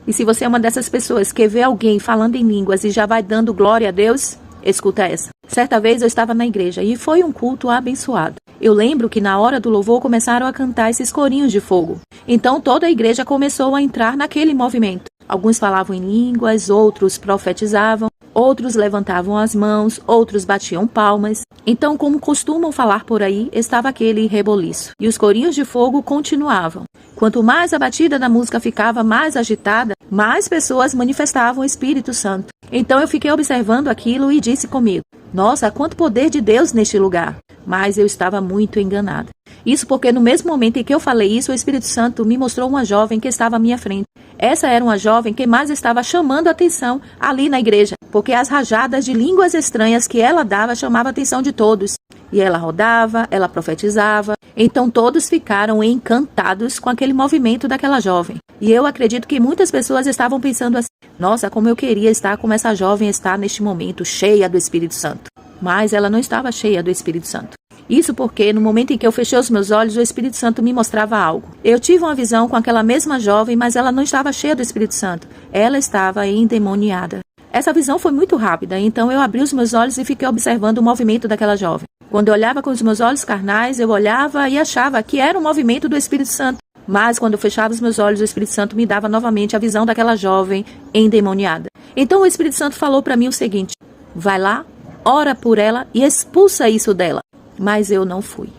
E se você é uma dessas pessoas que vê alguém falando em línguas e já vai dando glória a Deus, escuta essa. Certa vez eu estava na igreja e foi um culto abençoado. Eu lembro que na hora do louvor começaram a cantar esses corinhos de fogo. Então toda a igreja começou a entrar naquele movimento. Alguns falavam em línguas, outros profetizavam, outros levantavam as mãos, outros batiam palmas. Então, como costumam falar por aí, estava aquele reboliço. E os corinhos de fogo continuavam. Quanto mais a batida da música ficava mais agitada, mais pessoas manifestavam o Espírito Santo. Então eu fiquei observando aquilo e disse comigo: nossa, quanto poder de Deus neste lugar. Mas eu estava muito enganada. Isso porque no mesmo momento em que eu falei isso, o Espírito Santo me mostrou uma jovem que estava à minha frente. Essa era uma jovem que mais estava chamando a atenção ali na igreja, porque as rajadas de línguas estranhas que ela dava chamavam a atenção de todos. E ela rodava, ela profetizava. Então todos ficaram encantados com aquele movimento daquela jovem. E eu acredito que muitas pessoas estavam pensando assim: nossa, como eu queria estar como essa jovem está neste momento, cheia do Espírito Santo. Mas ela não estava cheia do Espírito Santo. Isso porque no momento em que eu fechei os meus olhos, o Espírito Santo me mostrava algo. Eu tive uma visão com aquela mesma jovem, mas ela não estava cheia do Espírito Santo. Ela estava endemoniada. Essa visão foi muito rápida, então eu abri os meus olhos e fiquei observando o movimento daquela jovem. Quando eu olhava com os meus olhos carnais, eu olhava e achava que era um movimento do Espírito Santo. Mas quando eu fechava os meus olhos, o Espírito Santo me dava novamente a visão daquela jovem endemoniada. Então o Espírito Santo falou para mim o seguinte: vai lá, ora por ela e expulsa isso dela. Mas eu não fui.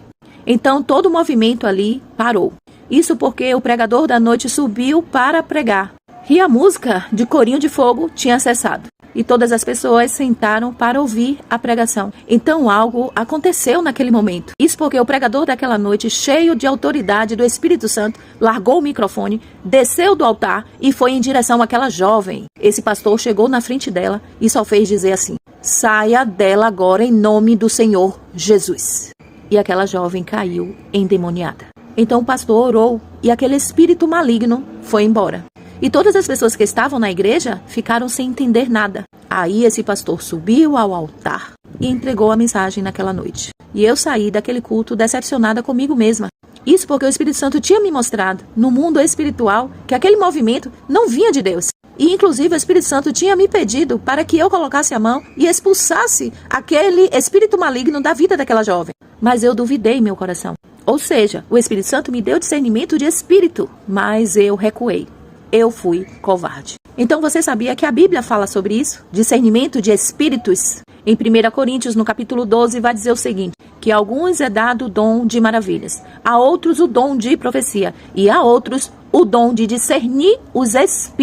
Então todo o movimento ali parou. Isso porque o pregador da noite subiu para pregar. E a música de corinho de fogo tinha cessado. E todas as pessoas sentaram para ouvir a pregação. Então algo aconteceu naquele momento. Isso porque o pregador daquela noite, cheio de autoridade do Espírito Santo, largou o microfone, desceu do altar e foi em direção àquela jovem. Esse pastor chegou na frente dela e só fez dizer assim: saia dela agora em nome do Senhor Jesus. E aquela jovem caiu endemoniada. Então o pastor orou e aquele espírito maligno foi embora. E todas as pessoas que estavam na igreja ficaram sem entender nada. Aí esse pastor subiu ao altar e entregou a mensagem naquela noite. E eu saí daquele culto decepcionada comigo mesma. Isso porque o Espírito Santo tinha me mostrado, no mundo espiritual, que aquele movimento não vinha de Deus. E inclusive o Espírito Santo tinha me pedido para que eu colocasse a mão e expulsasse aquele espírito maligno da vida daquela jovem. Mas eu duvidei em meu coração. Ou seja, o Espírito Santo me deu discernimento de espírito, mas eu recuei. Eu fui covarde. Então você sabia que a Bíblia fala sobre isso? Discernimento de espíritos. Em 1 Coríntios, no capítulo 12, vai dizer o seguinte: que a alguns é dado o dom de maravilhas, a outros o dom de profecia, e a outros o dom de discernir os espíritos.